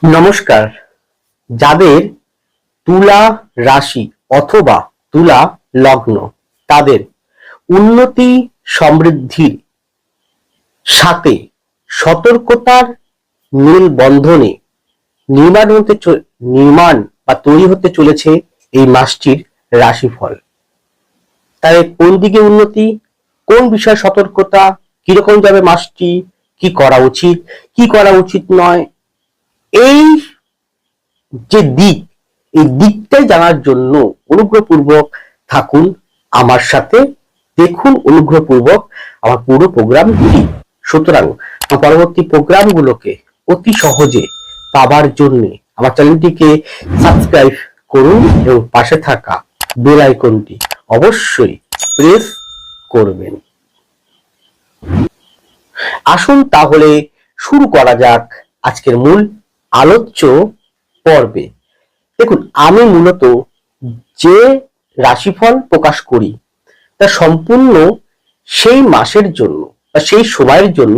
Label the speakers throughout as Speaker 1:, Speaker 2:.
Speaker 1: নমস্কার। যাদের তুলা রাশি অথবা তুলা লগ্ন, তাদের উন্নতি সমৃদ্ধির সাথে সতর্কতার মেলবন্ধনে নির্মাণ বা তৈরি হতে চলেছে এই মাসটির রাশিফল। তাদের কোন দিকে উন্নতি, কোন বিষয়ে সতর্কতা, কিরকম যাবে মাসটি, কি করা উচিত, কি করা উচিত নয়, এই যে এই দিকটাই জানার জন্য অনুগ্রহপূর্বক থাকুন আমার সাথে, দেখুন অনুগ্রহপূর্বক আমার পুরো প্রোগ্রামটি। সুতরাং পরবর্তী প্রোগ্রামগুলোকে অতি সহজে পাবার জন্য আমার চ্যানেলটিকে সাবস্ক্রাইব করুন এবং পাশে থাকা বেল আইকনটি অবশ্যই প্রেস করবেন। আসুন তাহলে শুরু করা যাক আজকের মূল আলোচ্য পর্বে। দেখুন, আমি মূলত যে রাশিফল প্রকাশ করি তা সম্পূর্ণ সেই মাসের জন্য বা সেই সময়ের জন্য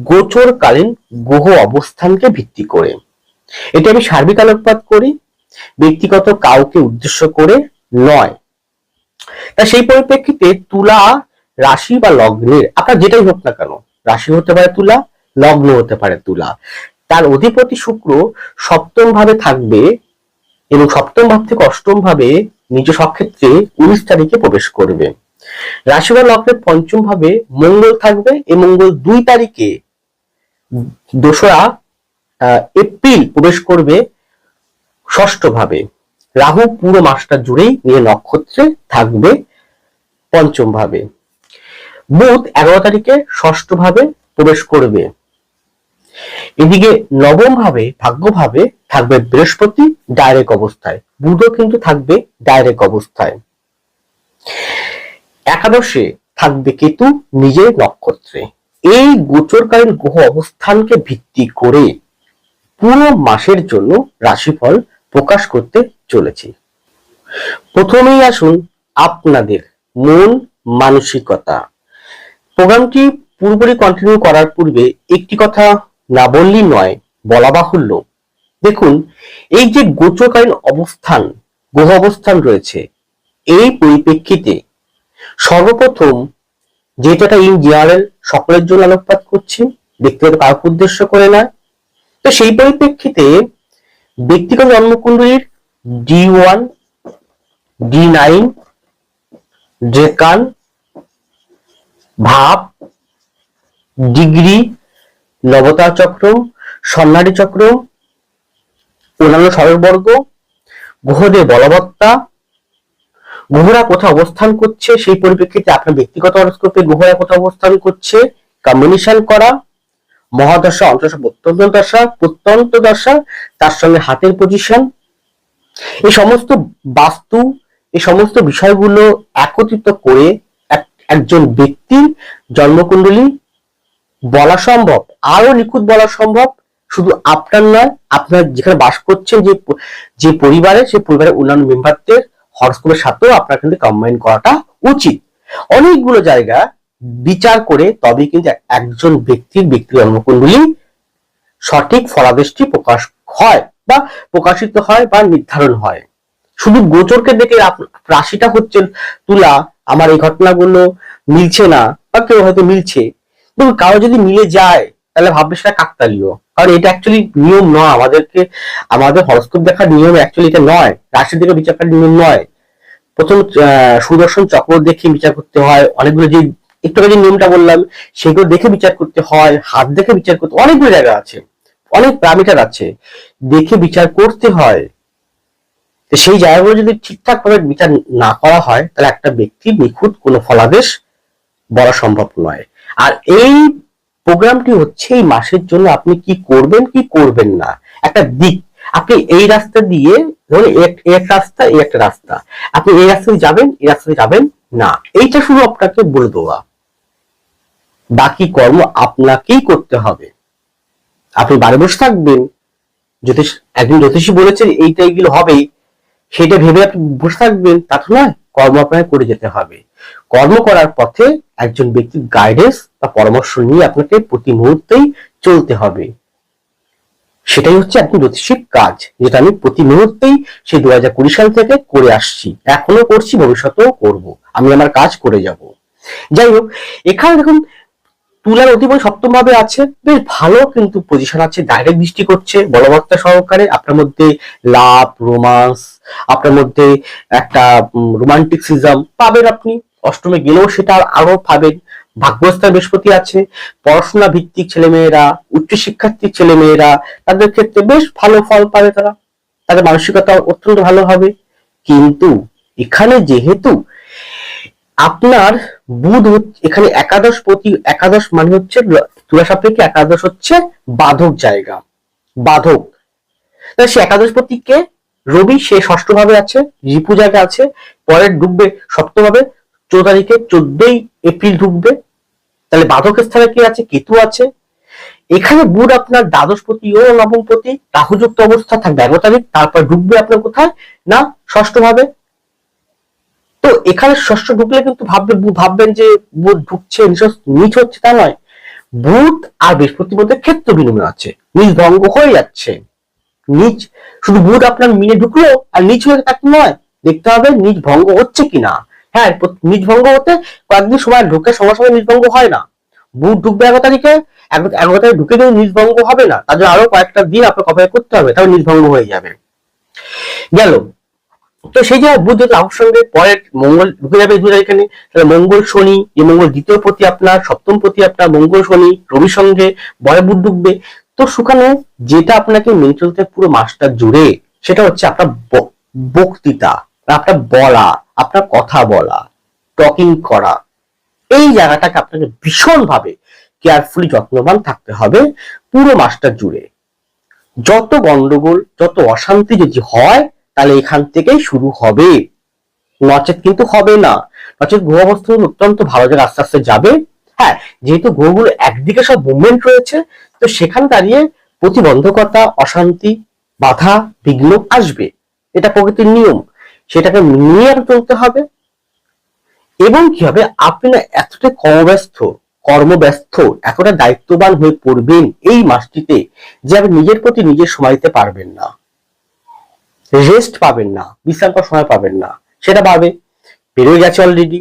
Speaker 1: গোচরকালীন গ্রহ অবস্থানকে ভিত্তি করে। এটা আমি সার্বিক আলোকপাত করি, ব্যক্তিগত কাউকে উদ্দেশ্য করে নয়। তা সেই পরিপ্রেক্ষিতে তুলা রাশি বা লগ্নের, আপনার যেটাই হোক না কেন, রাশি হতে পারে তুলা, লগ্ন হতে পারে তুলা, তার অধিপতি শুক্র সপ্তম ভাবে থাকবে এবং সপ্তম ভাব থেকে অষ্টম ভাবে নিজ স্বক্ষেত্রে 19 তারিখে প্রবেশ করবে। রাশি বা লগ্নের পঞ্চম ভাবে মঙ্গল থাকবে, এই মঙ্গল 2 তারিখে 2রা এপ্রিল প্রবেশ করবে ষষ্ঠ ভাবে। রাহু পুরো মাসটা জুড়েই নিয়ে নক্ষত্রে থাকবে পঞ্চম ভাবে। বুধ 11 তারিখে ষষ্ঠ ভাবে প্রবেশ করবে। এদিকে নবম ভাবে ভাগ্যভাবে থাকবে বৃহস্পতি ডাইরেক্ট অবস্থায়, বুধও কিন্তু থাকবে ডাইরেক্ট অবস্থায়। একাদশে থাকবে কেতু নিজের নক্ষত্রে। এই গোচরকালীন গ্রহ অবস্থানকে ভিত্তি করে পুরো মাসের জন্য রাশিফল প্রকাশ করতে চলেছি। প্রথমেই আসুন আপনাদের মন মানসিকতা। প্রোগ্রামটি পুরোপুরি কন্টিনিউ করার পূর্বে একটি কথা না বললেই নয়, বলা বাহুল্য। দেখুন, এই যে গোচরকালীন অবস্থান, গ্রহ অবস্থান রয়েছে, এই পরিপ্রেক্ষিতে সর্বপ্রথম যেটা ইন জেনারেল সকলের জন্য আলোকপাত করছি, ব্যক্তিগত কাউকে উদ্দেশ্য করে না। তো সেই পরিপ্রেক্ষিতে ব্যক্তিগত জন্মকুণ্ডলীর D1, D9, ডেকান, ভাব, ডিগ্রি, নবতার চক্র, স্বর্ণালী চক্র, অন্যান্য সরলবর্গ, গ্রহদের বলবত্তা, গ্রহরা কোথাও অবস্থান করছে, সেই পরিপ্রেক্ষিতে আপনার ব্যক্তিগত হরোস্কোপে গ্রহরা কোথাও অবস্থান করছে, কম্বিনেশন করা, মহাদশা, অন্তর্দশা, প্রত্যন্ত দশা, তার সঙ্গে হাতের পজিশন, এই সমস্ত বাস্তু, এই সমস্ত বিষয়গুলো একত্রিত করে একজন ব্যক্তির জন্মকুণ্ডলী বলা সম্ভব, আরো নিখুঁত বলা সম্ভব। শুধু আপনার নয়, আপনার যেখানে বাস করছেন যে পরিবারে, সেই পরিবারের অন্যান্য মেম্বারদের হরোস্কোপের সাথেও আপনার কিন্তু কম্বাইন করাটা উচিত। অনেকগুলো জায়গা বিচার করে তবে কিন্তু একজন ব্যক্তির জন্মকুণ্ডলী সঠিক ফলাদেশটি প্রকাশ হয় বা প্রকাশিত হয় বা নির্ধারণ হয়। শুধু গোচরকে দেখে রাশিটা হচ্ছে তুলা, আমার এই ঘটনাগুলো মিলছে না, বা কেউ হয়তো মিলছে, কিন্তু কারো যদি মিলে যায় তাহলে ভাববে সেটা কাকতালীয়। কারণ এটা অ্যাকচুয়ালি নিয়ম নয়, আমাদের হরোস্কোপ দেখার নিয়ম অ্যাকচুয়ালি এটা নয়, রাশি দেখে বিচার করার নিয়ম নয়। প্রথম সুদর্শন চক্র দেখে বিচার করতে হয়, অনেকগুলো যে একটু আগে যে নিয়মটা বললাম সেগুলো দেখে বিচার করতে হয়, হাত দেখে বিচার করতে, অনেকগুলো জায়গা আছে, অনেক প্যারামিটার আছে, দেখে বিচার করতে হয়। সেই জায়গাগুলো যদি ঠিকঠাক ভাবে বিচার না করা হয় তাহলে একটা ব্যক্তির নিখুঁত কোনো ফলাদেশ বলা সম্ভব নয়। আর এই প্রোগ্রামটি হচ্ছে এই মাসের জন্য আপনি কি করবেন কি করবেন না, একটা দিক। আপনি এই রাস্তা দিয়ে, ধরুন এক রাস্তা, এই একটা রাস্তা, আপনি এই রাস্তায় যাবেন, এই রাস্তায় যাবেন না, এইটা শুধু আপনাকে বলে দেওয়া, বাকি কর্ম আপনাকেই করতে হবে। আপনি বাড়ি বসে থাকবেন, একজন জ্যোতিষী বলেছেন এইটা এইগুলো হবে, সেটা ভেবে আপনি বসে থাকবেন, তা তো নয়। কর্ম আপনাকে করে যেতে হবে। কর্ম করার পথে একজন ব্যক্তির গাইডেন্স বা পরামর্শ নিয়ে আপনাকে প্রতি মুহূর্তেই চলতে হবে। সে সেটাই হচ্ছে একদম জ্যোতিষিক কাজ, যেটা আমি প্রতি মুহূর্তেই সেই 2020 সাল থেকে করে আসছি, এখনো করছি, ভবিষ্যতেও করব। আমি আমার কাজ করে যাব। যাই হোক, এখানে দেখুন তুলার অধিপতি সপ্তম ভাবে আছে, বেশ ভালো কিন্তু পজিশন আছে, ডাইরেক্ট দৃষ্টি করছে বলবত্তা সহকারে। আপনার মধ্যে লাভ, রোমান্স, আপনার মধ্যে একটা রোমান্টিসিজম পাবেন আপনি। অষ্টমে গেলেও সেটা আরো পাবেন। ভাগ্যস্থান বৃহস্পতি আছে, পড়াশোনা ভিত্তিক ছেলেমেয়েরা, উচ্চশিক্ষার্থী ছেলেমেয়েরা, তাদের ক্ষেত্রে বেশ ভালো ফল পাবে তারা, তাদের মানসিকতা অত্যন্ত ভালো হবে। কিন্তু এখানে যেহেতু আপনার বুধ এখানে একাদশ প্রতি, একাদশ মানে হচ্ছে তুলা সাপেক্ষে একাদশ হচ্ছে বাধক জায়গা, বাধক। সে একাদশ প্রতীককে রবি, সে ষষ্ঠ ভাবে আছে, রিপু জায়গা আছে, পরে ঢুকবে সপ্তম ভাবে, 14 তারিখে 14ই এপ্রিল ঢুকবে। তাহলে বাধক স্থানে কি আছে? কেতু আছে। এখানে বুধ আপনার দ্বাদশপতি ও নবমপতি রাহুযুক্ত অবস্থা থাকবে 11 তারিখ, তারপর ঢুকবে আপনার কোথায় না ষষ্ঠ ভাবে। তো এখানে ষষ্ঠ ঢুকলে কিন্তু ভাববেন যে বুধ ঢুকছে নিচ হচ্ছে, তা নয়। বুধ আর বৃহস্পতির মধ্যে ক্ষেত্র বিনিময় আছে, নিজ ভঙ্গ হয়ে যাচ্ছে। নিচ শুধু বুধ আপনার মিনে ঢুকলো আর নিচ হয়ে থাকতে নয়, দেখতে হবে নিজ ভঙ্গ হচ্ছে কিনা। হ্যাঁ, নিজ ভঙ্গ হতে কয়েকদিন সময় ঢুকে, সঙ্গে সঙ্গে নিজ ভঙ্গ হয় না। বুধ ঢুকবে 11 তারিখে, 11 তারিখে ঢুকে কিন্তু নিজ ভঙ্গ হবে না, তার জন্য আরো কয়েকটা দিন আপনাকে অপেক্ষা করতে হবে, তাহলে নিজ ভঙ্গ হয়ে যাবে। গেল। তো সেই যে বুধ যদি রাহুর সঙ্গে পরের মঙ্গল ঢুকে যাবে 2 তারিখে, তাহলে মঙ্গল শনি, যে মঙ্গল দ্বিতীয় প্রতি আপনার, সপ্তম প্রতি আপনার, মঙ্গল শনি রবির সঙ্গে বরে বুধ ঢুকবে। তো সুখানে যেটা আপনাকে মেনে চলতে পুরো মাসটা জুড়ে, সেটা হচ্ছে আপনার বক্তৃতা, আপনার বলা, আপনার কথা বলা, টকিং করা, এই জায়গাটাকে আপনাকে ভীষণ ভাবে কেয়ারফুলি যত্নবান থাকতে হবে পুরো মাসটা জুড়ে। যত গন্ডগোল, যত অশান্তি যদি হয়, তাহলে এখান থেকেই শুরু হবে, নচেত কিন্তু হবে না। নচেত গ্রহ অবস্থা অত্যন্ত ভালো জায়গায় আস্তে আস্তে যাবে। হ্যাঁ, যেহেতু গ্রহগুলো একদিকে সব মুভমেন্ট রয়েছে, তো সেখানে দাঁড়িয়ে প্রতিবন্ধকতা, অশান্তি, বাধা, বিঘ্ন আসবে, এটা প্রকৃতির নিয়ম, সেটাকে নিয়ে চলতে হবে। এবং কি হবে, আপনি না এতটা কর্মব্যস্ত, এতটা দায়িত্ববান হয়ে পড়বেন এই মাসটিতে, যে আপনি নিজের প্রতি নিজের সময় দিতে পারবেন না, রেস্ট পাবেন না, বিশ্রাম করার সময় পাবেন না, সেটা পাবে বেরোয় গেছে অলরেডি।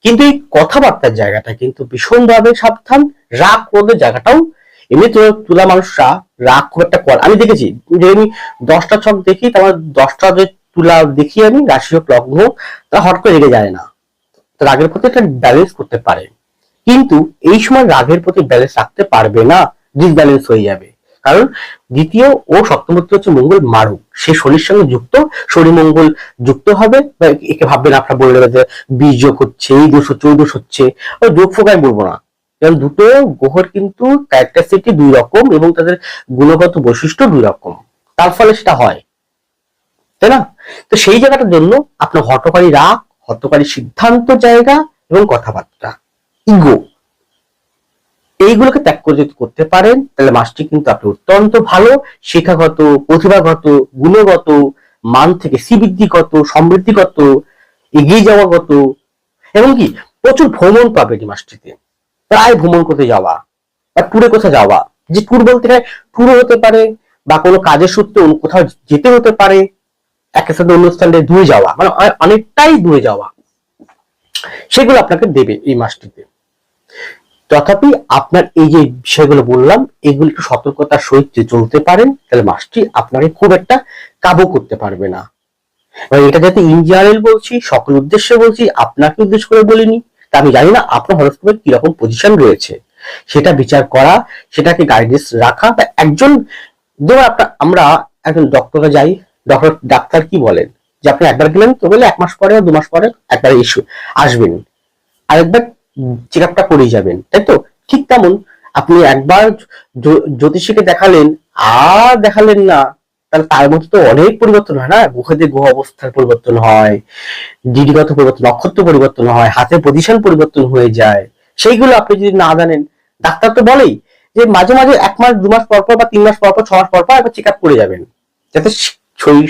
Speaker 1: কিন্তু এই কথাবার্তার জায়গাটা কিন্তু ভীষণভাবে সাবধান। রাগ ক্রোধের জায়গাটাও, এমনি তুলা মানুষরা রাগ খুব একটা করে, আমি দেখেছি যে আমি 10টা ছক দেখি, তোমার 10টা যে তুলা দেখি আমি, রাশি হোক লগ্ন হোক, তা হট করে রেগে যায় না, রাগের প্রতি একটা ব্যালেন্স করতে পারে। কিন্তু এই সময় রাগের প্রতি ব্যালেন্স রাখতে পারবে না, ডিসব্যালেন্স হয়ে যাবে। কারণ দ্বিতীয় ও সপ্তমত্ব হচ্ছে মঙ্গল মারুক, সে শনির সঙ্গে যুক্ত, শনি মঙ্গল যুক্ত হবে। একে ভাববেন আপনার বলে দেবে যে বীর্যোগ হচ্ছে, এই দোষ হচ্ছে, ওই দোষ হচ্ছে, ওই যোগ ফোক আমি বলবো না, কারণ দুটো গ্রহের কিন্তু ক্যারেক্টারিস্টিক 2 রকম এবং তাদের গুণগত বৈশিষ্ট্য 2 রকম, তার ফলে সেটা হয়, তাই না? তো সেই জায়গাটার জন্য আপনার হঠকারী রাগ, হঠকারী সিদ্ধান্ত জায়গা এবং কথাবার্তা, ইগো, এইগুলোকে ত্যাগ করে যদি করতে পারেন, তাহলে মাসটি কিন্তু আপনি অত্যন্ত ভালো শিক্ষাগত, প্রতিভাগত, গুণগত মান থেকে শ্রীবৃদ্ধিগত, সমৃদ্ধিগত, এগিয়ে যাওয়াগত, এবং কি প্রচুর ভ্রমণ পাবেন এই মাসটিতে। প্রায় ভ্রমণ করতে যাওয়া বা ট্যুরে কোথাও যাওয়া, যে ট্যুর বলতে ট্যুরও হতে পারে বা কোনো কাজের সূত্রে কোথাও যেতে হতে পারে, একের সাথে অন্য স্থানে দূরে যাওয়া, মানে অনেকটাই দূরে যাওয়া, সেগুলো আপনাকে দেবে এই মাসটিতে। তথাপি আপনার এই যে বিষয়গুলো বললাম, এগুলো একটু সতর্কতার সহিত চলতে পারেন, তাহলে মাসটি আপনাকে খুব একটা কাবু করতে পারবে না। এটা যাতে ইন জেনারেল বলছি, সকল উদ্দেশ্যে বলছি, আপনাকে উদ্দেশ্য করে বলিনি। তা আমি জানি না আপনার হরোস্কোপের কিরকম পজিশন রয়েছে, সেটা বিচার করা, সেটাকে গাইডেন্স রাখা। বা একজন ধরুন আমরা একজন ডক্টরে যাই, ডাক্তার কি বলেন যে আপনি একবার গেলেন, তো বলে 1 মাস পরে 2 মাস পরে একবার আসবেন, আরেকবার চেক আপটা করেই যাবেন, তাই তো? ঠিক তেমন আপনি একবার জ্যোতিষীকে দেখালেন আর দেখালেন না, তাহলে তার মধ্যে তো অনেক পরিবর্তন হয় না, গ্রহ অবস্থার পরিবর্তন হয়, ডিগ্রিগত পরিবর্তন, নক্ষত্র পরিবর্তন হয়, হাতের পজিশন পরিবর্তন হয়ে যায়। সেইগুলো আপনি যদি না জানেন, ডাক্তার তো বলেই যে মাঝে মাঝে 1 মাস 2 মাস পর পর বা 3 মাস পর পর 6 মাস পর পর একবার চেক আপ করে যাবেন, যাতে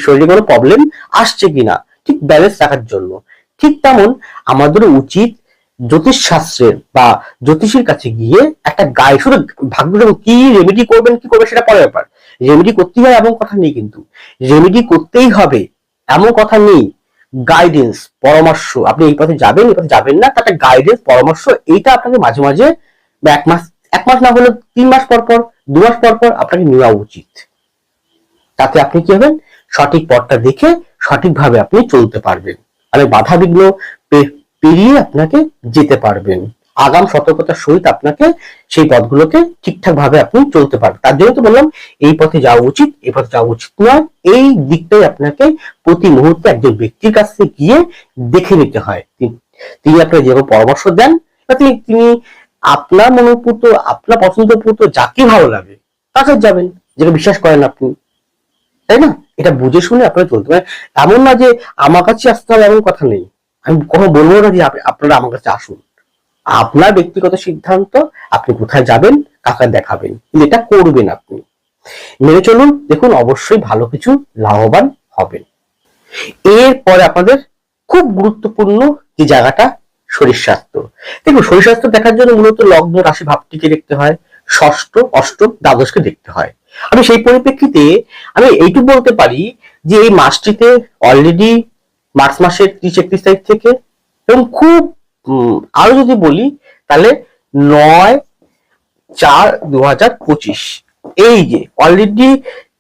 Speaker 1: শরীরে কোনো প্রবলেম আসছে কিনা, ঠিক ব্যালেন্স রাখার জন্য। ঠিক তেমন আমাদের উচিত জ্যোতিষ শাস্ত্রের বা জ্যোতিষীর কাছে গিয়ে একটা গাইড, শুধু ভাগ্য কি রেমেডি করবেন কি করবেন সেটা পরের ব্যাপার, রেমেডি করতেই হয় এমন কথা নেই, কিন্তু রেমেডি করতেই হবে এমন কথা নেই। গাইডেন্স, পরামর্শ, আপনি এই পথে যাবেন, এই পথে যাবেন না, তাতে গাইডেন্স পরামর্শ এইটা আপনাকে মাঝে মাঝে বা এক মাস না হলে 3 মাস পর পর, 2 মাস পর পর আপনাকে নেওয়া উচিত। তাতে আপনি কি হবেন, সঠিক পথটা দেখে সঠিকভাবে আপনি চলতে পারবেন, আর বাধা বিঘ্ন পেরিয়ে আপনাকে যেতে পারবেন। আগাম সতর্কতার সহিত আপনাকে সেই পথগুলোকে ঠিকঠাক ভাবে আপনি চলতে পারবেন। তার জন্য তো বললাম এই পথে যাওয়া উচিত, এই পথে যাওয়া উচিত নয়, এই দিকটাই আপনাকে প্রতি মুহূর্তে একজন ব্যক্তির কাছে গিয়ে দেখে নিতে হয়। তিনি আপনাকে যেভাবে পরামর্শ দেন, তিনি আপনার মনোপুত, আপনার পছন্দপুত যাকে ভালো লাগে তাকে যাবেন, যেটা বিশ্বাস করেন আপনি, তাই না? এটা বুঝে শুনে আপনারা চলতে পারেন। এমন না যে আমার কাছে আসতে হবে এমন কথা নেই, আমি কখনো বলবো না যে আপনারা আমার কাছে আসুন। আপনার ব্যক্তিগত সিদ্ধান্ত, আপনি কোথায় যাবেন, কাকে দেখাবেন, কিন্তু এটা করবেন আপনি, মেনে চলুন, দেখুন অবশ্যই ভালো কিছু লাভবান হবেন। এরপরে আপনাদের খুব গুরুত্বপূর্ণ যে জায়গাটা, শরীর স্বাস্থ্য। দেখুন শরীর স্বাস্থ্য দেখার জন্য মূলত লগ্ন রাশি ভাবটিকে দেখতে হয়, ষষ্ঠ, অষ্টম, দ্বাদশকে দেখতে হয়। আমি সেই পরিপ্রেক্ষিতে আমি এইটুকু বলতে পারি যে এই মাসটিতে অলরেডি মার্চ মাসের 30-31 তারিখ থেকে, এবং খুব আরো যদি বলি তাহলে 9/4/2025, এই যে অলরেডি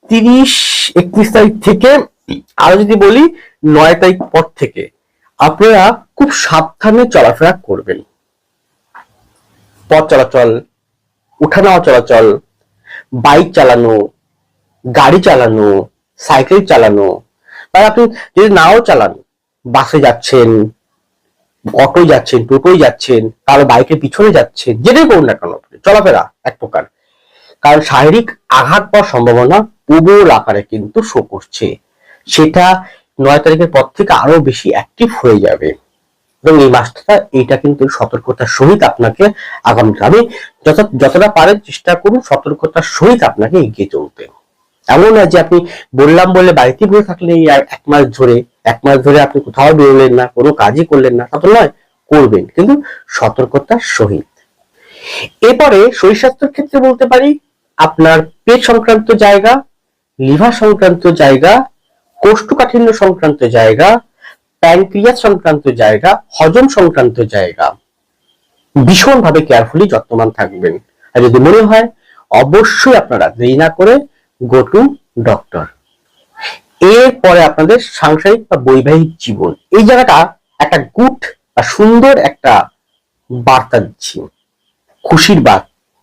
Speaker 1: 30-31 তারিখ থেকে, আরো যদি বলি 9 তারিখ পর থেকে আপনারা খুব সাবধানে চলাফেরা করবেন। পথ চলাচল, উঠানামা চলাচল, বাইক চালানো, গাড়ি চালানো, সাইকেল চালানো, বা আপনি যদি নাও চালান, বাসে যাচ্ছেন, অটোয় যাচ্ছেন, টোটোয় যাচ্ছেন, কারো বাইকের পিছনে যাচ্ছেন, যেটাই করুন না কেন, চলাফেরা এক প্রকার, কারণ শারীরিক আঘাত পাওয়ার সম্ভাবনা প্রবল আকারে কিন্তু শো করছে। সেটা 9 তারিখের পর থেকে আরো বেশি অ্যাক্টিভ হয়ে যাবে, এবং এই মাসটা এইটা কিন্তু সতর্কতার সহিত আপনাকে আগামী, আমি যতটা পারেন চেষ্টা করুন সতর্কতার সহিত আপনাকে এগিয়ে চলতে। এমন না যে আপনি বললাম বলে বাড়িতে বসে থাকলে এক মাস ধরে আপনি কোথাও বেরোলেন না, কোনো কাজই করলেন না, তা তো নয়, করবেন কিন্তু সতর্কতার সহিত। এরপরে শরীর স্বাস্থ্যের ক্ষেত্রে বলতে পারি আপনার পেট সংক্রান্ত জায়গা, লিভার সংক্রান্ত জায়গা, কোষ্ঠকাঠিন্য সংক্রান্ত জায়গা, প্যানক্রিয়াস সংক্রান্ত জায়গা, হজম সংক্রান্ত জায়গা ভীষণভাবে কেয়ারফুলি যত্নবান থাকবেন। আর যদি মনে হয় অবশ্যই আপনারা দেরি না করে গো টু ডক্টর। এরপরে আপনাদের সাংসারিক বা বৈবাহিক জীবন, এই জায়গাটা একটা গুড বা সুন্দর একটা বার্তা দিচ্ছি, খুশির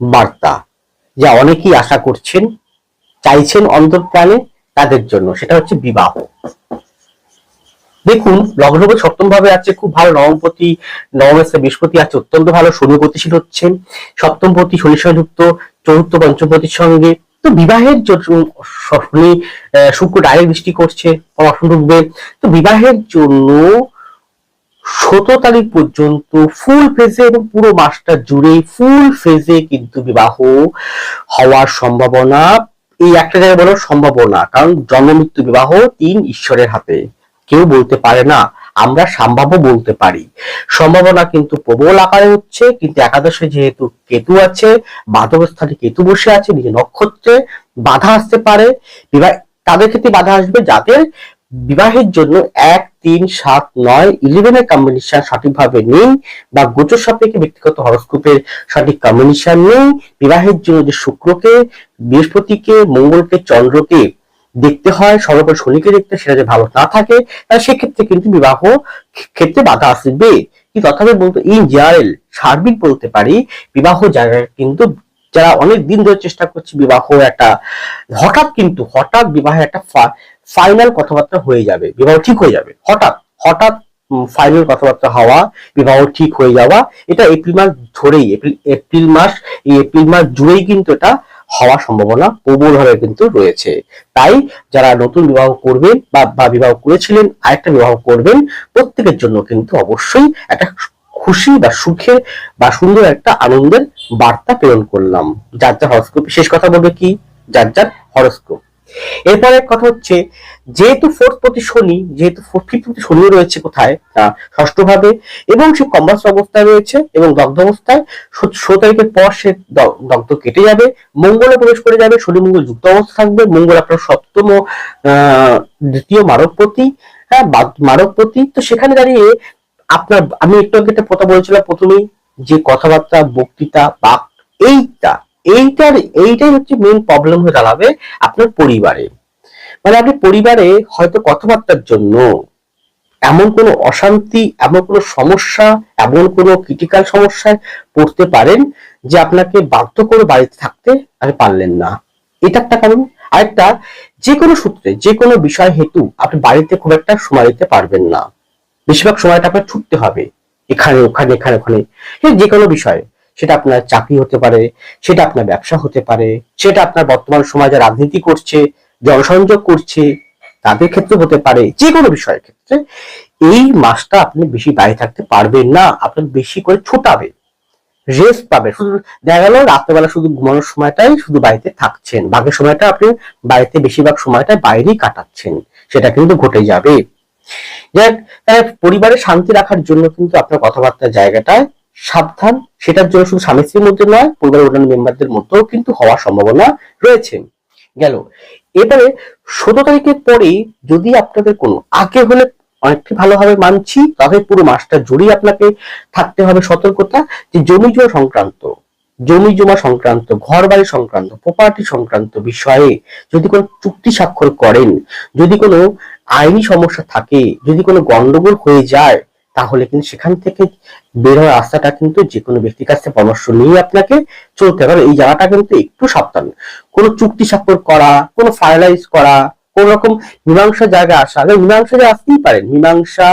Speaker 1: বার্তা, যা অনেকেই আশা করছেন, চাইছেন অন্তর্প্রাণে, তাদের জন্য সেটা হচ্ছে বিবাহ। দেখুন লগ্নপতি সপ্তম ভাবে আছে, খুব ভালো, নবমপতি নবমে বৃহস্পতি আছে, অত্যন্ত ভালো, শনি গতিশীল হচ্ছেন, সপ্তমপতি শনির সঙ্গে যুক্ত, চতুর্থ পঞ্চমপতির সঙ্গে, তো বিবাহের শনি শুক্র ডাইরেক্ট দৃষ্টি করছে, পড়াশোনা ঢুকবে, তো বিবাহের জন্য 17 তারিখ পর্যন্ত ফুল ফেজে, এবং পুরো মাসটা জুড়েই ফুল ফেজে কিন্তু বিবাহ হওয়ার সম্ভাবনা। এই একটা জায়গায় বলো সম্ভাবনা, কারণ জন্ম মৃত্যু বিবাহ 3 ঈশ্বরের হাতে, কেউ বলতে পারে না, আমরা সম্ভাব্য বলতে পারি। সম্ভাবনা কিন্তু প্রবল আকারে হচ্ছে, কিন্তু একাদশে যেহেতু কেতু আছে, বাধক স্থানে কেতু বসে আছে, নিজে নক্ষত্রে, বাধা আসতে পারে। বিবাহ তাদের ক্ষেত্রে বাধা আসবে যাদের বিবাহের জন্য 1, 3, 7, 9, 11 এর কম্বিনেশন সঠিকভাবে নেই, বা গোচর সাপেক্ষে ব্যক্তিগত হরস্কোপের সঠিক কম্বিনেশন নেই। বিবাহের জন্য যে শুক্রকে, বৃহস্পতিকে, মঙ্গলকে, চন্দ্রকে দেখতে হয়, সর্বোপরি শনিকে দেখতে, সেটা যদি ভালো না থাকে তাহলে সেক্ষেত্রে কিন্তু বিবাহ ক্ষেত্রে বাধা আসবে। কিন্তু তথাপি বলতে ইন জেনারেল সার্বিক বলতে পারি বিবাহ জায়গায় কিন্তু যারা অনেক দিন ধরে চেষ্টা করছে বিবাহ একটা হঠাৎ বিবাহে একটা ফাইনাল কথাবার্তা হয়ে যাবে, বিবাহ ঠিক হয়ে যাবে, হঠাৎ ফাইনাল কথাবার্তা হওয়া, বিবাহ ঠিক হয়ে যাওয়া, এটা এপ্রিল মাস ধরেই, এপ্রিল মাস জুড়েই কিন্তু এটা হওয়ার সম্ভাবনা প্রবলভাবে কিন্তু রয়েছে। তাই যারা নতুন বিবাহ করবেন বা বিবাহ করেছিলেন আরেকটা বিবাহ করবেন, প্রত্যেকের জন্য কিন্তু অবশ্যই একটা খুশি বা সুখের বা সুন্দর একটা আনন্দের বার্তা প্রেরণ করলাম। যার যার হরস্কোপ, শেষ কথা বলবে কি, যার যার হরস্কোপ। এরপরে কথা হচ্ছে, যেহেতু ফোর্থ প্রতি শনি, যেহেতু ফিফথ প্রতি শনি রয়েছে কোথায়, ষষ্ঠ ভাবে, এবং সে কম্বাস অবস্থায় রয়েছে এবং দগ্ধ অবস্থায়, 16 তারিখের পর সে দগ্ধ কেটে যাবে, মঙ্গলে প্রবেশ করে যাবে, শনি মঙ্গল যুক্ত অবস্থা থাকবে, মঙ্গল আপনার সপ্তম দ্বিতীয় মারকপতি, হ্যাঁ মারকপতি। তো সেখানে দাঁড়িয়ে আপনার, আমি একটু আগে একটা কথা বলেছিলাম প্রথমেই, যে কথাবার্তা, বক্তৃতা, বাক, এইটা এইটাই হচ্ছে মেইন প্রবলেম হয়ে দাঁড়াবে আপনার পরিবারে। মানে আপনি পরিবারে হয়তো কথাবার্তার জন্য এমন কোনো অশান্তি, এমন কোনো সমস্যা, এমন কোনো ক্রিটিক্যাল সমস্যায় পড়তে পারেন যে আপনাকে বাধ্য করে বাড়িতে থাকতে আর পারলেন না। এটা একটা কারণ। আরেকটা, যে কোনো সূত্রে, যে কোনো বিষয় হেতু আপনি বাড়িতে খুব একটা সময় দিতে পারবেন না, বেশিরভাগ সময়টা আপনার ছুটতে হবে এখানে ওখানে এখানে ওখানে, যে কোনো বিষয়ে, সেটা আপনার চাকরি হতে পারে, সেটা আপনার ব্যবসা হতে পারে, সেটা আপনার বর্তমান সমাজে রাজনীতি করছে, জনসংযোগ করছে, তাদের ক্ষেত্রে হতে পারে, যে কোনো বিষয়ের ক্ষেত্রে এই মাসটা আপনি বেশি বাইরে থাকতে পারবেন না, আপনার বেশি করে ছোটাবে, রেস্ট পাবে। শুধু দেখা গেল রাত্রেবেলা শুধু ঘুমানোর সময়টাই শুধু বাড়িতে থাকছেন, বাকি সময়টা আপনি বাড়িতে বেশিরভাগ সময়টা বাইরেই কাটাচ্ছেন, সেটা কিন্তু ঘটে যাবে। যাক, পরিবারের শান্তি রাখার জন্য কিন্তু আপনার কথাবার্তার জায়গাটায় সাবধান, সেটার জন্য শুধু স্বামী স্ত্রীর মধ্যে নয়, পরিবারের অন্যান্য মেম্বারদের মধ্যেও কিন্তু হওয়ার সম্ভাবনা রয়েছে। গেল। এবারে 16 তারিখের পরে যদি আপনাদের কোনো, আগে হলে অনেকটা ভালোভাবে মানছি, তবে পুরো মাসটা জুড়েই আপনাকে থাকতে হবে সতর্কতা, যে জমি জমা সংক্রান্ত, ঘর বাড়ি সংক্রান্ত, প্রপার্টি সংক্রান্ত বিষয়ে যদি কোনো চুক্তি স্বাক্ষর করেন, যদি কোনো আইনি সমস্যা থাকে, যদি কোনো গন্ডগোল হয়ে যায়, তাহলে কিন্তু সেখান থেকে বের হওয়ার রাস্তাটা কিন্তু যে কোনো ব্যক্তির কাছে পরামর্শ নিয়ে আপনাকে চলতে হবে। এই জায়গাটা কিন্তু একটু সাবধান। কোনো চুক্তি স্বাক্ষর করা, কোনো ফাইনালাইজ করা, কোন রকম মীমাংসা জায়গা আসা, মীমাংসা জায়গা আসতেই পারে, মীমাংসা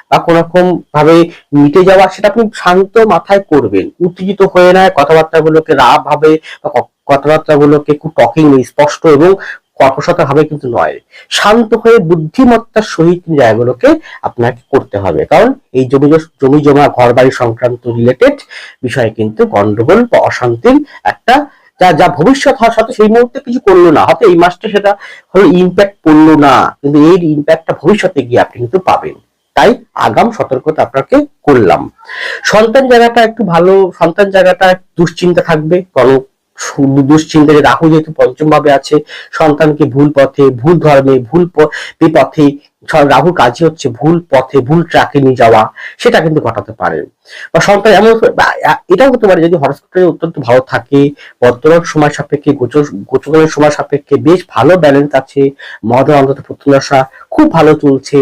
Speaker 1: বা কোন রকম ভাবে মিটে যাওয়া, সেটা আপনি শান্ত মাথায় করবেন, উত্তেজিত হয়ে নয়, কথাবার্তাগুলোকে রাগ ভাবে বা কথাবার্তাগুলোকে খুব টকিং স্পষ্ট এবং কর্কশতা ভাবে কিন্তু নয়, শান্ত হয়ে বুদ্ধিমত্তার সহিত জায়গাগুলোকে আপনাকে করতে হবে। কারণ এই জমি জমা ঘর বাড়ি সংক্রান্ত রিলেটেড বিষয়ে কিন্তু গন্ডগোল বা অশান্তির একটা, যা যা ভবিষ্যৎ হওয়ার সাথে সেই মুহূর্তে কিছু করলো না, হয়তো এই মাসটা সেটা হলো ইম্প্যাক্ট পড়লো না, কিন্তু এই ইম্প্যাক্টটা ভবিষ্যতে গিয়ে আপনি কিন্তু পাবেন। তাই আগাম সতর্কতা আপনাকে করলাম। সন্তান জায়গাটা একটু ভালো, সন্তান জায়গাটা দুশ্চিন্তা থাকবে, কারণ দুশ্চিন্তা, যে রাহু যেহেতু পঞ্চম ভাবে আছে, সন্তানকে ভুল পথে, ভুল ধর্মে, ভুল বিপথে, রাহুর কাজই হচ্ছে ভুল পথে, ভুল ট্র্যাকে নিয়ে যাওয়া, সেটা কিন্তু ঘটাতে পারে। বা সন্তান এমন, এটাও হতে পারে যদি হরস্কোপে অত্যন্ত ভালো থাকে, বর্তমান সময় সাপেক্ষে, গোচরের সময় সাপেক্ষে বেশ ভালো ব্যালেন্স আছে, মহাদেব অন্তত প্রত্যাশা খুব ভালো চলছে,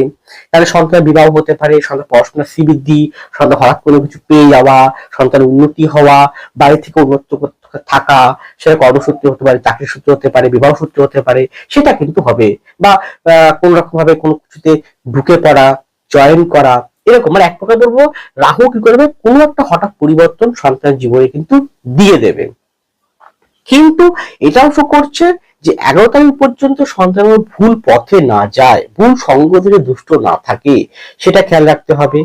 Speaker 1: তাহলে সন্তানের বিবাহ হতে পারে, সন্তান পড়াশোনার শ্রীবৃদ্ধি, সন্তান হঠাৎ কোনো কিছু পেয়ে যাওয়া, সন্তানের উন্নতি হওয়া, বাড়ি থেকে উন্নত থাকা, সেটা কর্মসূত্রে হতে পারে, চাকরি সূত্রে হতে পারে, বিবাহ সূত্রে হতে পারে, সেটা কিন্তু হবে। বা কোন রকম ভাবে কোনো কিছুতে ঢুকে পড়া, জয়েন করা, এরকম, মানে এক প্রকার বলবো রাহু কি করবে, কোনো একটা হঠাৎ পরিবর্তন সন্তানের জীবনে কিন্তু দিয়ে দেবে। কিন্তু এটাও শো করছে যে 11 তারিখ পর্যন্ত সন্তান ভুল পথে না যায়, ভুল সঙ্গ থেকে দুষ্ট না থাকে, সেটা খেয়াল রাখতে হবে।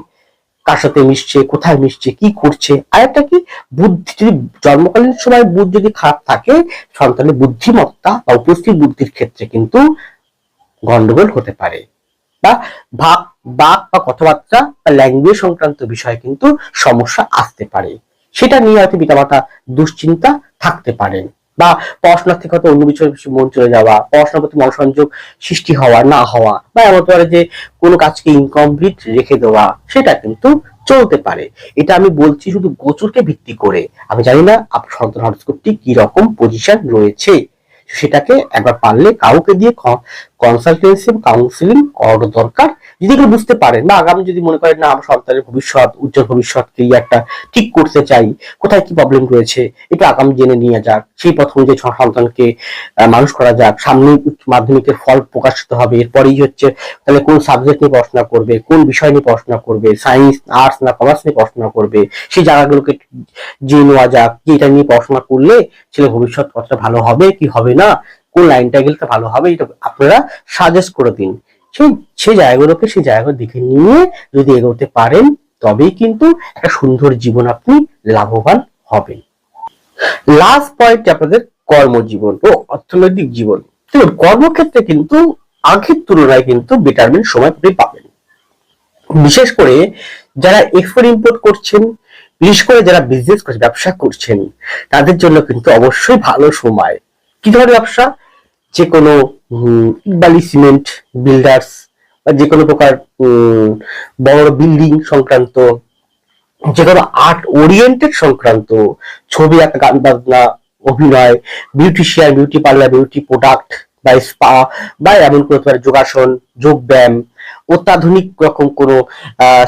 Speaker 1: কার সাথে মিশছে, কোথায় মিশছে, কি করছে। আর একটা কি, বুদ্ধি যদি জন্মকালীন সময় বুধ যদি খারাপ থাকে, সন্তানের বুদ্ধিমত্তা বা উপস্থিত বুদ্ধির ক্ষেত্রে কিন্তু গন্ডগোল হতে পারে, বা বাক বা কথাবার্তা বা ল্যাঙ্গুয়েজ সংক্রান্ত বিষয়ে কিন্তু সমস্যা আসতে পারে। সেটা নিয়ে হয়তো পিতামাতা দুশ্চিন্তা থাকতে পারেন, বা পড়াশোনার থেকে হয়তো অন্য বিষয়ে বেশি মন চলে যাওয়া, পড়াশোনার প্রতি মনোসংযোগ সৃষ্টি হওয়া না হওয়া, বা এমন পারে যে কোনো কাজকে ইনকমপ্লিট রেখে দেওয়া, সেটা কিন্তু চলতে পারে। এটা আমি বলছি শুধু গোচরকে ভিত্তি করে, আমি জানি না আপনার সন্তান হরস্কোপটি কি রকম পজিশন রয়েছে, সেটাকে একবার পারলে কাউকে দিয়ে কনসালটেন্সি কাউন্সিলিং করানো দরকার। যদি এগুলো বুঝতে পারেন, বা আগামী যদি মনে করেন না আমার সন্তানের ভবিষ্যৎ, উজ্জ্বল ভবিষ্যৎ একটা ঠিক করতে চাই, কোথায় কি প্রবলেম রয়েছে এটা আগামী জেনে নিয়ে যাক, সেই পথ অনুযায়ী সন্তানকে মানুষ করা যাক। সামনে উচ্চ মাধ্যমিকের ফল প্রকাশিত হবে, এরপরেই হচ্ছে তাহলে কোন সাবজেক্ট নিয়ে পড়াশোনা করবে, কোন বিষয় নিয়ে পড়াশোনা করবে, সায়েন্স, আর্টস না কমার্স নিয়ে পড়াশোনা করবে, সেই জায়গাগুলোকে জেনে নেওয়া যাক, যে এটা নিয়ে পড়াশোনা করলে ছেলে ভবিষ্যৎ কতটা ভালো হবে কি হবে না, কোন লাইনটা গেলে ভালো হবে, এটা আপনারা সাজেস্ট করে দিন। সেই জায়গাগুলোকে, সেই জায়গাগুলো দেখে নিয়ে যদি এগোতে পারেন, তবেই কিন্তু একটা সুন্দর জীবন আপনি লাভবান হবেন। লাস্ট পয়েন্ট আপনাদের কর্মজীবন ও অর্থনৈতিক জীবন। দেখুন, কর্মক্ষেত্রে কিন্তু আগের তুলনায় কিন্তু বেটারমেন্ট সময় আপনি পাবেন। বিশেষ করে যারা এক্সপোর্ট ইম্পোর্ট করছেন, বিশেষ করে যারা বিজনেস করছেন, ব্যবসা করছেন, তাদের জন্য কিন্তু অবশ্যই ভালো সময়। কি ধরনের ব্যবসা? যে কোনো বালি সিমেন্ট বিল্ডার্স বা যে কোনো প্রকার বড় বিল্ডিং সংক্রান্ত, যে কোনো আর্ট ওরিয়েন্টেড সংক্রান্ত, ছবি আঁকা, গান বাজনা, অভিনয়, beautician, beauty parlour, beauty product বা স্পা, বা এমন কোনো যোগাসন, যোগ ব্যায়াম, অত্যাধুনিক রকম কোনো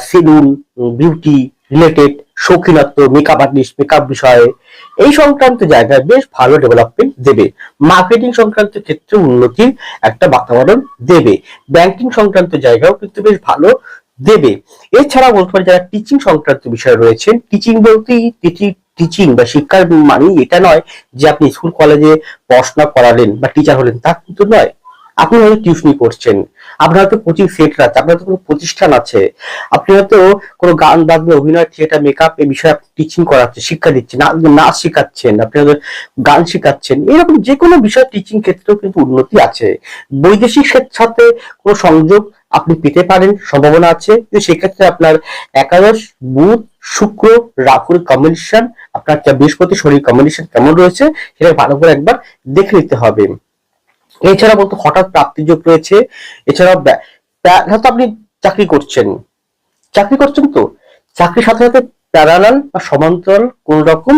Speaker 1: সেলুন, বিউটি রিলেটেড, শৌখিনত্ব, মেকআপ আর্টিস্ট, মেকআপ বিষয়ে এই সংক্রান্ত জায়গায় বেশ ভালো ডেভেলপমেন্ট দেবে। মার্কেটিং সংক্রান্ত ক্ষেত্রে উন্নতির একটা বাতাবরণ দেবে। ব্যাংকিং সংক্রান্ত জায়গাও কিন্তু বেশ ভালো দেবে। এছাড়া বলতে পারি যারা টিচিং সংক্রান্ত বিষয় রয়েছেন, টিচিং বলতেই টিচিং বা শিক্ষার মানে এটা নয় যে আপনি স্কুল কলেজে পড়াশোনা করালেন বা টিচার হলেন, তা কিন্তু নয়। আপনি হয়তো টিউশনি করছেন, আপনার হয়তো কোচিং সেন্টার আছে, আপনার হয়তো কোনো প্রতিষ্ঠান আছে, আপনি হয়তো কোনো গান বাজনা, অভিনয়, থিয়েটার, মেকআপ এই বিষয়ে আপনি টিচিং করাচ্ছেন, শিক্ষা দিচ্ছেন, নাচ শেখাচ্ছেন, আপনি হয়তো গান শেখাচ্ছেন। এরকম যে কোনো বিষয় টিচিং ক্ষেত্রেও কিন্তু উন্নতি আছে। বৈদেশিক সাথে কোনো সংযোগ আপনি পেতে পারেন, সম্ভাবনা আছে, কিন্তু সেক্ষেত্রে আপনার একাদশ, বুধ, শুক্র, রাহুর কম্বিনেশন, আপনার বৃহস্পতি, শনি কম্বিনেশন কেমন রয়েছে সেটা ভালো করে একবার দেখে নিতে হবে। এছাড়া বলতে হঠাৎ প্রাপ্তির যোগ রয়েছে। এছাড়াও হয়তো আপনি চাকরি করছেন, তো চাকরির সাথে সাথে প্যারালাল বা সমান্তরাল কোন রকম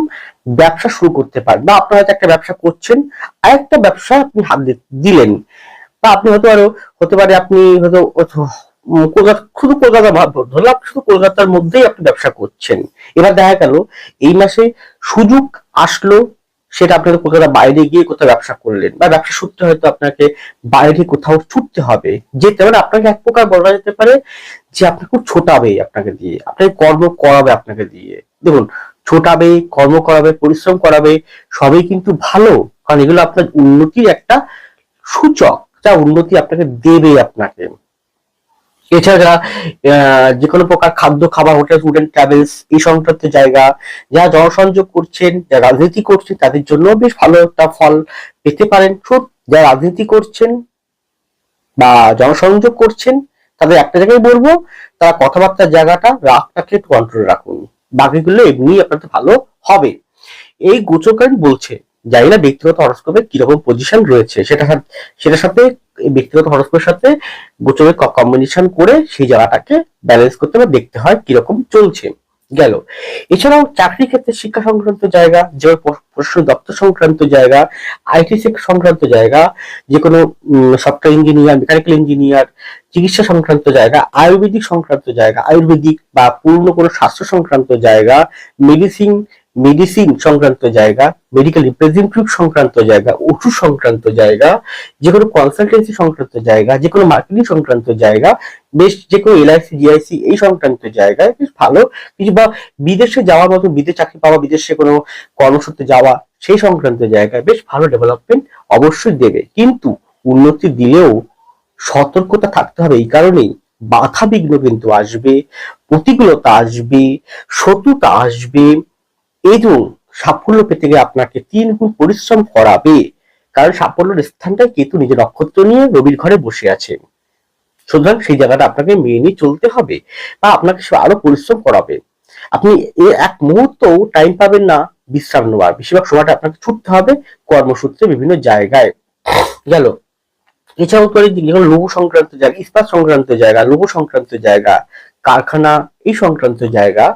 Speaker 1: ব্যবসা শুরু করতে পারেন, বা আপনার হয়তো একটা ব্যবসা করছেন, আরেকটা ব্যবসা আপনি হাত দিলেন, বা আপনি হয়তো আরো হতে পারে আপনি হয়তো কলকাতা, শুধু কলকাতা ধরলাম, আপনি শুধু কলকাতার মধ্যেই আপনি ব্যবসা করছেন। এবার দেখা গেল এই মাসে সুযোগ আসলো, সেটা আপনি কলকাতা বাইরে গিয়ে কোথাও ব্যবসা করলেন, বা ব্যবসা সূত্রে হয়তো আপনাকে বাইরে কোথাও ছুটতে হবে, যেতে মানে আপনাকে এক প্রকার বলা যেতে পারে যে আপনাকে খুব ছোটাবে, আপনাকে দিয়ে আপনাকে কর্ম করাবে, আপনাকে দিয়ে দেখুন ছোটাবে, কর্ম করাবে, পরিশ্রম করাবে, সবই কিন্তু ভালো, কারণ এগুলো আপনার উন্নতির একটা সূচক, যা উন্নতি আপনাকে দেবে আপনাকে। এছাড়া যে কোনো প্রকার খাদ্য, খাবার, হোটেল, ফুড এন্ড ট্রাভেলস এই সংক্রান্ত জায়গা, যারা জনসংযোগ করছেন, যারা রাজনীতি করছেন, তাদের জন্য বেশ ভালো একটা ফল পেতে পারেন। যারা রাজনীতি করছেন বা জনসংযোগ করছেন, তাদের একটা জায়গায় বলবো, তারা কথাবার্তার জায়গাটা, রাগটাকে একটু কন্ট্রোল রাখুন, বাকিগুলো এমনি আপনাদের ভালো হবে। এই গোচরকারী বলছে, জানি না ব্যক্তিগত হরস্কোপে কিরকম পজিশন রয়েছে, সেটার সাথে ব্যক্তিগত হরস্কোপের সাথে গোচরের কম্বিনেশন করে সেই জায়গাটাকে ব্যালেন্স করতে বা দেখতে হয় কিরকম চলছে। গেল। এছাড়াও চাকরি ক্ষেত্রে শিক্ষা সংক্রান্ত জায়গা, যে প্রশাসন দপ্তর সংক্রান্ত জায়গা, আইটি সেক্টর সংক্রান্ত জায়গা, যে কোনো সফটওয়্যার ইঞ্জিনিয়ার, মেকানিক্যাল ইঞ্জিনিয়ার, চিকিৎসা সংক্রান্ত জায়গা, আয়ুর্বেদিক সংক্রান্ত জায়গা, আয়ুর্বেদিক বা পূর্ণ কোনো স্বাস্থ্য সংক্রান্ত জায়গা, মেডিসিন মেডিসিন সংক্রান্ত জায়গা, মেডিকেল রিপ্রেজেন্টেটিভ সংক্রান্ত জায়গা, ওষুধ সংক্রান্ত জায়গা, যে কোনো কনসালটেন্সি সংক্রান্ত জায়গা, যে কোনো মার্কেটিং সংক্রান্ত জায়গা, বেশ যে কোনো এলআইসি, জিআইসি এই সংক্রান্ত জায়গায় বেশ ভালো কিছু, বা বিদেশে যাওয়ার মতো, বিদেশে চাকরি পাওয়া, বিদেশে কোনো কর্মসূত্রে যাওয়া, সেই সংক্রান্ত জায়গায় বেশ ভালো ডেভেলপমেন্ট অবশ্যই দেবে। কিন্তু উন্নতি দিলেও সতর্কতা থাকতে হবে, এই কারণেই বাধা বিঘ্ন কিন্তু আসবে, প্রতিকূলতা আসবে, শত্রুতা আসবে, এবং সাফল্য পেতে গেলে আপনাকে 3 গুণ পরিশ্রম করাবে, কারণ সাফল্যের স্থানটায় কেতু নিজের নক্ষত্র নিয়ে রবির ঘরে বসে আছে। সুতরাং সেই জায়গাটা আপনাকে মেনে নিয়ে চলতে হবে, বা আপনাকে আরো পরিশ্রম করাবে। আপনি এক মুহূর্ত টাইম পাবেন না বিশ্রাম নেওয়ার, বেশিরভাগ সময়টা আপনাকে ছুটতে হবে কর্মসূত্রে বিভিন্ন জায়গায়। গেল। এছাড়াও করে যেমন লৌহ সংক্রান্ত জায়গা, ইস্পাত সংক্রান্ত জায়গা, লৌহ সংক্রান্ত জায়গা, কারখানা এই সংক্রান্ত জায়গা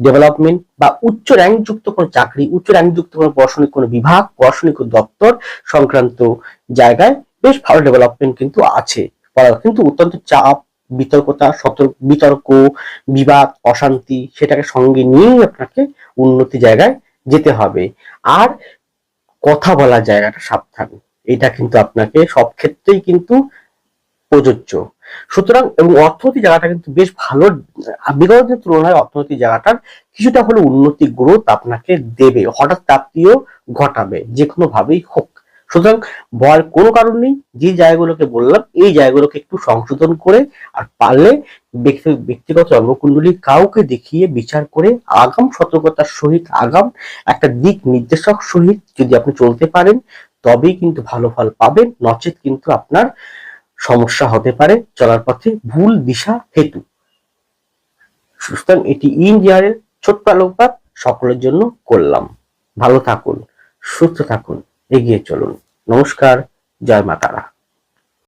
Speaker 1: ডেভেলপমেন্ট, বা উচ্চ র্যাঙ্ক যুক্ত কোনো চাকরি, উচ্চ র্যাঙ্ক যুক্ত কোনো প্রশাসনিক কোনো বিভাগ, প্রশাসনিক দপ্তর সংক্রান্ত জায়গায় বেশ ভালো ডেভেলপমেন্ট কিন্তু আছে। কিন্তু অত্যন্ত চাপ, বিতর্ক, বিবাদ, অশান্তি সেটাকে সঙ্গে নিয়েই আপনাকে উন্নতি জায়গায় যেতে হবে। আর কথা বলার জায়গাটা সাবধান, এটা কিন্তু আপনাকে সব ক্ষেত্রেই কিন্তু প্রযোজ্য। সুতরাং এবং অর্থনৈতিক জায়গাটা কিন্তু বেশ ভালো, বিগত দিনের তুলনায় অর্থনৈতিক জায়গাটার কিছুটা হলে উন্নতি, গ্রোথ আপনাকে দেবে, হঠাৎ প্রাপ্তিও ঘটাবে, যে কোনো ভাবেই হোক। সুতরাং ভয়ের কোনো কারণ নেই। যে জায়গাগুলোকে বললাম এই জায়গাগুলোকে একটু সংশোধন করে, আর পারলে ব্যক্তিগত জন্মকুণ্ডলী কাউকে দেখিয়ে বিচার করে আগাম সতর্কতার সহিত, আগাম একটা দিক নির্দেশক সহিত যদি আপনি চলতে পারেন, তবেই কিন্তু ভালো ফল পাবেন, নচেত কিন্তু আপনার সমস্যা হতে পারে চলার পথে ভুল দিশা হেতু। সুতরাং এটি ইন্ডিয়ারের ছোট্ট আলোকপাত, সকলের জন্য করলাম। ভালো থাকুন, সুস্থ থাকুন, এগিয়ে চলুন। নমস্কার, জয় মা তারা।